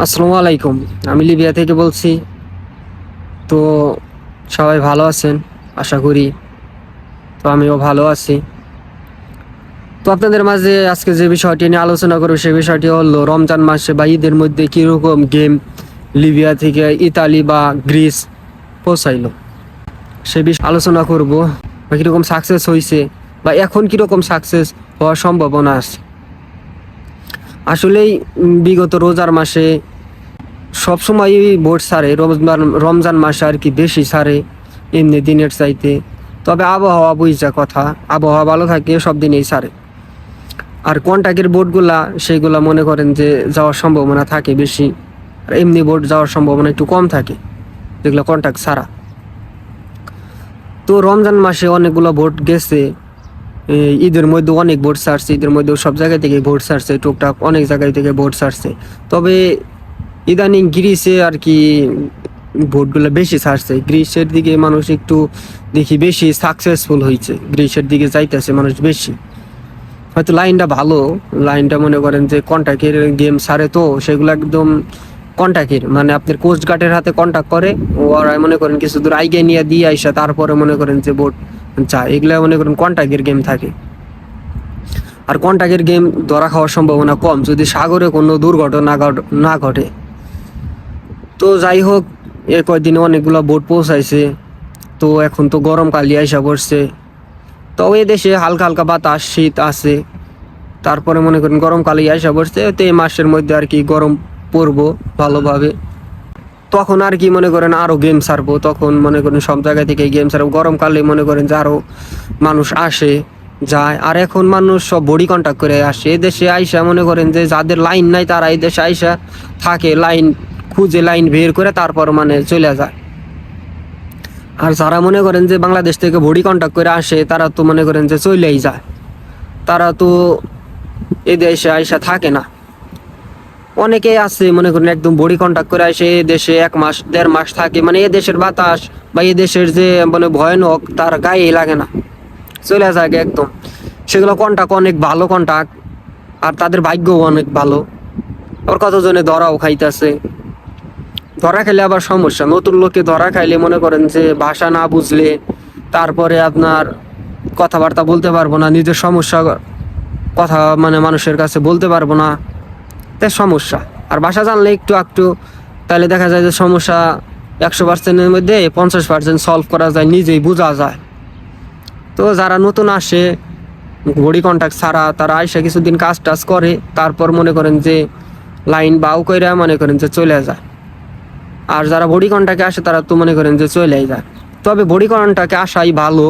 আসসালামু আলাইকুম। আমি লিবিয়া থেকে বলছি। তো সবাই ভালো আছেন আশা করি। তো আমিও ভালো আছি। তো আপনাদের মাঝে আজকে যে বিষয়টি নিয়ে আলোচনা করব সেই বিষয়টি হলো রমজান মাসে বা ঈদের মধ্যে কীরকম গেম লিবিয়া থেকে ইতালি বা গ্রিস পৌঁছাইলো সে বিষয়ে আলোচনা করব। বা কীরকম সাকসেস হয়েছে বা এখন কীরকম সাকসেস হওয়ার সম্ভাবনা আছে। আসলেই বিগত রোজার মাসে সবসময়ই ভোট ছাড়ে, রমজান মাসে আর কি বেশি ছাড়ে এমনি দিনের চাইতে। তবে আবহাওয়া বুঝা কথা, আবহাওয়া ভালো থাকে সব দিনেই ছাড়ে। আর কন্ট্যাক্টের বোটগুলা সেইগুলা মনে করেন যে যাওয়ার সম্ভাবনা থাকে বেশি, আর এমনি বোট যাওয়ার সম্ভাবনা একটু কম থাকে যেগুলো কন্ট্যাক্ট ছাড়া। তো রমজান মাসে অনেকগুলো ভোট গেছে, ঈদের মধ্যে অনেক ভোট ছাড়ছে, ঈদের মধ্যে সব জায়গা থেকে ভোট ছাড়ছে, টুকটাক অনেক জায়গায় থেকে ভোট ছাড়ছে। তবে ইদানিং গ্রিসে আর কি ভোটগুলো বেশি ছাড়ছে, গ্রিসের দিকে মানুষ একটু দেখি বেশি সাকসেসফুল হয়েছে, গ্রিসের দিকে যাইতেছে মানুষ বেশি। হয়তো লাইনটা ভালো, লাইনটা মনে করেন যে কন্ট্যাক্টের গেম ছাড়ে, তো সেগুলো একদম কন্ট্যাক্টের মানে আপনার কোস্ট গার্ডের হাতে কন্ট্যাক্ট করে, ওরা মনে করেন কিছু দূর আইগে নিয়ে দিয়ে আইসা তারপরে মনে করেন যে ভোট চায়, এগুলো মনে করেন কন্ট্যাক্টের গেম থাকে। আর কন্ট্যাক্টের গেম ধরা খাওয়ার সম্ভাবনা কম যদি সাগরে কোনো দুর্ঘটনা না ঘটে। তো যাই হোক, কয়েকদিনে অনেকগুলো বোট পৌঁছাইছে। তো এখন তো গরমকালই আইসা পড়ছে। তবে দেশে হালকা হালকা বাতাস শীত আছে, তারপরে মনে করেন গরমকালই আইসা পড়ছে। তো এই মাসের মধ্যে আর কি গরম পড়বো ভালোভাবে, তখন আর কি মনে করেন আরও গেম ছাড়বো, তখন মনে করেন সব জায়গা থেকে গেম ছাড়বো। গরমকালে মনে করেন যে আরও মানুষ আসে যায়, আর এখন মানুষ সব বডি কন্ট্যাক্ট করে আসে এদেশে আইসা। মনে করেন যে যাদের লাইন নাই তারা এই দেশে আইসা থাকে, লাইন খুঁজে লাইন বের করে তারপর মানে চলে যায়। আর যারা মনে করেন যে বাংলাদেশ থেকে বডি কন্ট্যাক্ট করে আসে তারা তো মনে করেন যে চলেই যায়, তারা তো এ দেশে আইসা থাকে না। অনেকেই আছে মনে করেন একদম বডি কন্ট্যাক্ট করে আসে এ দেশে 1 মাস 1.5 মাস থাকে, মানে এ দেশের বাতাস বা এ দেশের যে মানে ভয়ানক তার গায়ে লাগে না, চলে যায় একদম। সেগুলো কন্ট্যাক্ট অনেক ভালো কন্ট্যাক্ট, আর তাদের ভাগ্যও অনেক ভালো। আবার কতজনে ধরাও খাইতেছে। ধরা খাইলে আবার সমস্যা, নতুন লোকে ধরা খাইলে মনে করেন যে ভাষা না বুঝলে তারপরে আপনার কথাবার্তা বলতে পারবো না, নিজের সমস্যা কথা মানে মানুষের কাছে বলতে পারবো না, তাই সমস্যা। আর ভাষা জানলে একটু একটু তাহলে দেখা যায় যে সমস্যা 100%-এর মধ্যে 50% সলভ করা যায়, নিজেই বোঝা যায়। তো যারা নতুন আসে বডি কন্ট্যাক্ট ছাড়া, তারা আইসা কিছুদিন কাজ টাজ করে, তারপর মনে করেন যে লাইন বাউ কইরা মনে করেন যে চলে যায়। আর যারা বডি কন্ট্যাক্টে আসে তারা তো মনে করেন যে চলেই যায়। তবে বডি কন্ট্যাক্টে আসাই ভালো,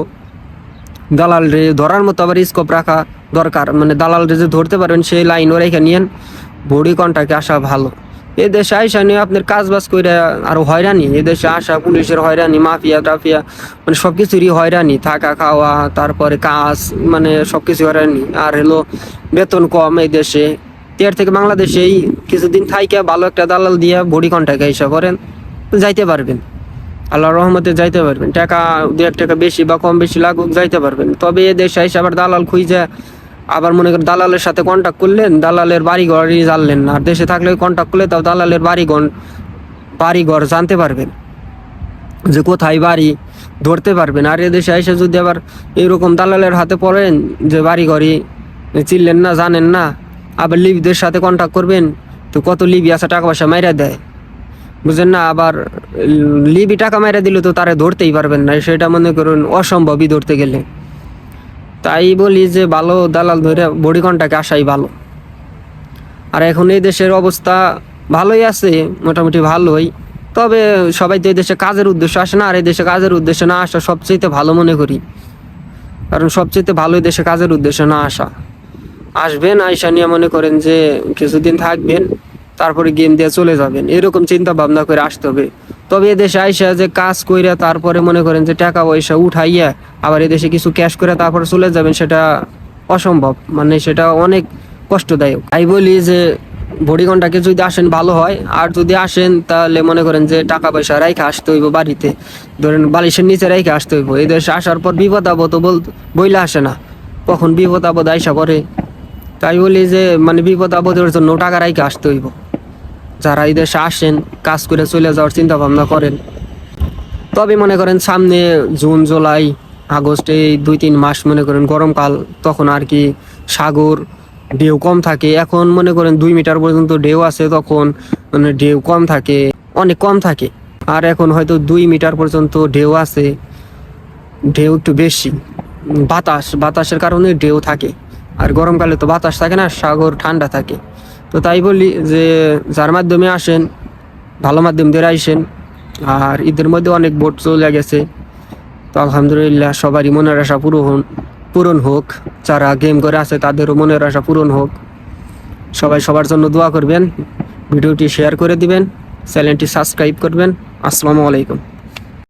দালাল রে ধরার মতো আবার স্কোপ রাখা দরকার, মানে দালাল রে যে ধরতে পারবেন সেই লাইন ওরা এখানে নিয়েন। বডি কন্ট্যাক্টে আসা ভালো। এ দেশে আইসা নিয়ে আপনার কাজ বাজ করে আরো হয়রানি, এ দেশে আসা পুলিশের হয়রানি, মাফিয়া টাফিয়া মানে সব কিছুরই হয়রানি, থাকা খাওয়া তারপরে কাজ মানে সব কিছু হয়রানি। আর হলো বেতন কম এই দেশে, এর থেকে বাংলাদেশেই কিছুদিন থাইকে ভালো একটা দালাল দিয়ে বডি কন্ট্যাক্ট আইসা করেন, যাইতে পারবেন, আল্লাহর রহমতে যাইতে পারবেন। টাকা 2-1 টাকা বেশি বা কম বেশি লাগুক যাইতে পারবেন। তবে এ দেশে আইসা আবার দালাল খুঁজে আবার মনে করেন দালালের সাথে কন্ট্যাক্ট করলেন, দালালের বাড়িঘরই জানলেন না। আর দেশে থাকলে কন্ট্যাক্ট করলে তাও দালালের বাড়িঘর জানতে পারবেন যে কোথায় বাড়ি, ধরতে পারবেন। আর এদেশে আইসা যদি আবার এরকম দালালের হাতে পড়েন যে বাড়িঘরই চিনলেন না, জানেন না, আবার লিবিদের সাথে কন্ট্যাক্ট করবেন, তো কত লিবি আছে টাকা পয়সা মাইরা দেয়, বুঝেন না। আবার লিবি টাকা মাইরা দিলে তো তারে ধরতেই পারবেন না, সেটা মনে করুন অসম্ভবই ধরতে গেলে। তাই বলি যে ভালো দালাল ধরে বডি কন্ট্যাক্টে আসাই ভালো। আর এখন এই দেশের অবস্থা ভালোই আছে, মোটামুটি ভালোই। তবে সবাই তো এই দেশে কাজের উদ্দেশ্য আসে না, আর এই দেশে কাজের উদ্দেশ্যে না আসা সবচেয়ে ভালো মনে করি। কারণ সবচেয়ে ভালো এই দেশে কাজের উদ্দেশ্যে না আসা। আসবেন, আইসা নিয়ে মনে করেন যে কিছুদিন থাকবেন, তারপরে গেম দিয়ে চলে যাবেন, এরকম চিন্তা ভাবনা করে আসতে হবে। তবে এদেশে আইসা যে কাজ কইরা তারপরে মনে করেন যে টাকা পয়সা উঠাইয়া আবার এদেশে কিছু ক্যাশ করে তারপরে চলে যাবেন, সেটা অসম্ভব, মানে সেটা অনেক কষ্টদায়ক। তাই বলি যে বডি কন্ট্যাক্টে যদি আসেন ভালো হয়। আর যদি আসেন তাহলে মনে করেন যে টাকা পয়সা রাইখে আসতে হইব বাড়িতে, ধরেন বালিশের নিচে রাইখে আসতে হইব। এই দেশে আসার পর বিপদ আপদ বইলে আসে না, কখন বিপদ আপদ আইসা পড়ে। তাই বলি যে মানে বিপদ আপদের জন্য টাকা রাইখে আসতে হইব। যারা এই দেশে আসেন কাজ করে চলে যাওয়ার চিন্তা ভাবনা করেন। তবে মনে করেন সামনে জুন জুলাই আগস্ট এই 2-3 মাস মনে করেন গরমকাল, তখন আর কি সাগর ঢেউ কম থাকে। এখন মনে করেন 2 মিটার পর্যন্ত ঢেউ আছে, তখন মানে ঢেউ কম থাকে, অনেক কম থাকে। আর এখন হয়তো 2 মিটার পর্যন্ত ঢেউ আছে, ঢেউ একটু বেশি। বাতাসের কারণে ঢেউ থাকে। আর গরমকালে তো বাতাস থাকে না, সাগর ঠান্ডা থাকে। তো তাই বলি যে যার মাধ্যমে আসেন ভালো মাধ্যম দিয়ে আইসেন। আর ঈদের মধ্যে অনেক বোট চলে গেছে, তো আলহামদুলিল্লাহ সবারই মনের আশা পূরণ হোক। যারা গেম করে আছে তাদেরও মনের আশা পূরণ হোক। সবাই সবার জন্য দোয়া করবেন, ভিডিওটি শেয়ার করে দিবেন, চ্যানেলটি সাবস্ক্রাইব করবেন। আসসালামু আলাইকুম।